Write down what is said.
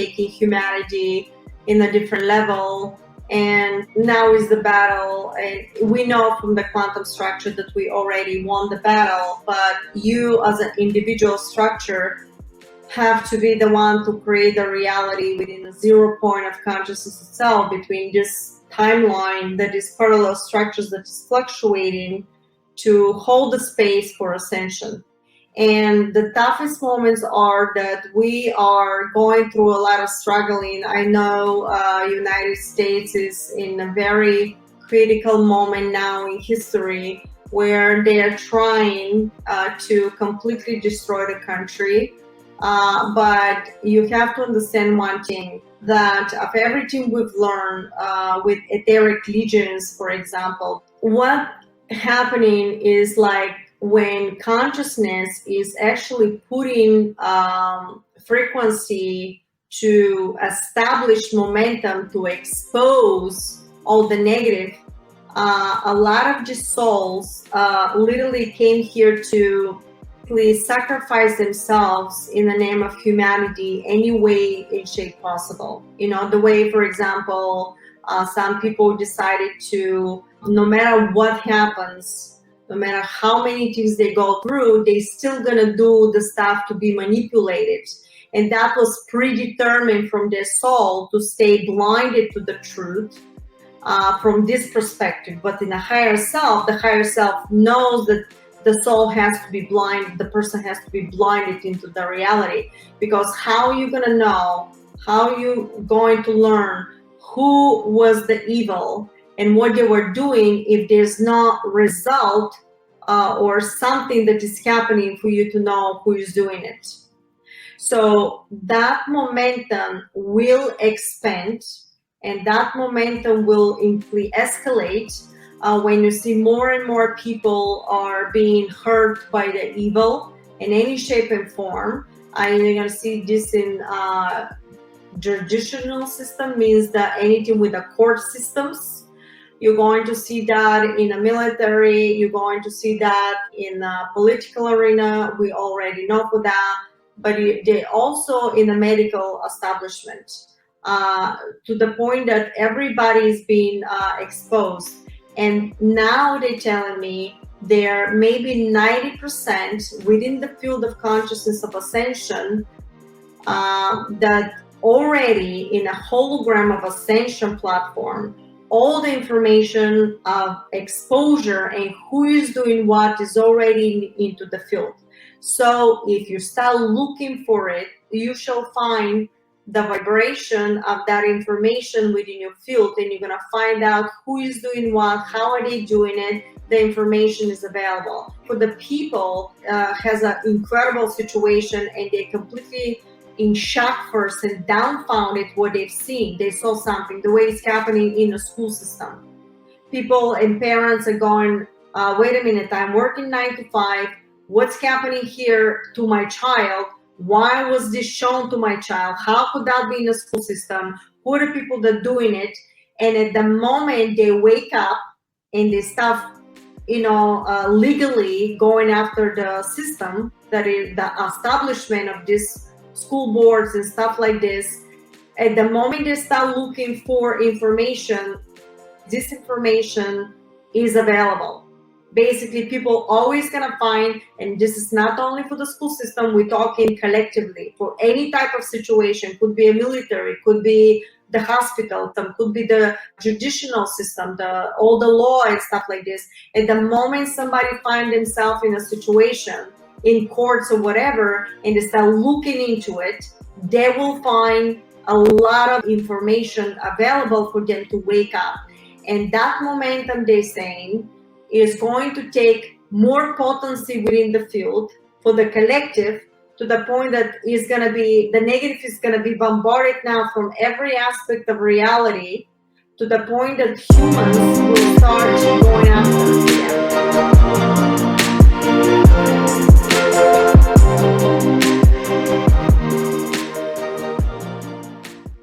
taking humanity in a different level. And now is the battle. And we know from the quantum structure that we already won the battle, but you as an individual structure have to be the one to create the reality within the 0 point of consciousness itself, between this timeline that is parallel structures that is fluctuating, to hold the space for ascension. And the toughest moments are that we are going through a lot of struggling. I know United States is in a very critical moment now in history where they are trying to completely destroy the country. But you have to understand one thing, that of everything we've learned with etheric legions, for example, what happening is like when consciousness is actually putting frequency to establish momentum to expose all the negative, a lot of the souls literally came here to please sacrifice themselves in the name of humanity any way in shape possible. You know, the way, for example, some people decided to, no matter what happens, no matter how many things they go through, they still gonna do the stuff to be manipulated. And that was predetermined from their soul to stay blinded to the truth from this perspective. But in the higher self knows that the soul has to be blind, the person has to be blinded into the reality. Because how are you gonna know, how are you going to learn who was the evil and what they were doing if there's no result or something that is happening for you to know who is doing it? So that momentum will expand, and that momentum will escalate when you see more and more people are being hurt by the evil in any shape and form. You're going to see this in judicial system, means that anything with the court systems. You're going to see that in the military. You're going to see that in the political arena. We already know for that. But they also in the medical establishment, to the point that everybody is being exposed. And now they're telling me there may be 90% within the field of consciousness of ascension that already in a hologram of ascension platform, all the information of exposure and who is doing what is already into the field. So if you start looking for it, you shall find the vibration of that information within your field, and you're going to find out who is doing what, how are they doing it. The information is available. For the people, has an incredible situation, and they're completely in shock first and dumbfounded what they've seen. They saw something, the way it's happening in the school system. People and parents are going, wait a minute, I'm working 9 to 5. What's happening here to my child? Why was this shown to my child? How could that be in the school system? Who are the people that are doing it? And at the moment they wake up and they start, legally going after the system, that is the establishment of this school boards and stuff like this. At the moment they start looking for information, this information is available. Basically, people always gonna find, and this is not only for the school system, we're talking collectively for any type of situation. Could be a military, could be the hospital, could be the judicial system, all the law and stuff like this. At the moment somebody finds themselves in a situation in courts or whatever, and they start looking into it, they will find a lot of information available for them to wake up. And that momentum, they're saying, is going to take more potency within the field for the collective, to the point that is going to be, the negative is going to be bombarded now from every aspect of reality, to the point that humans will start going after them.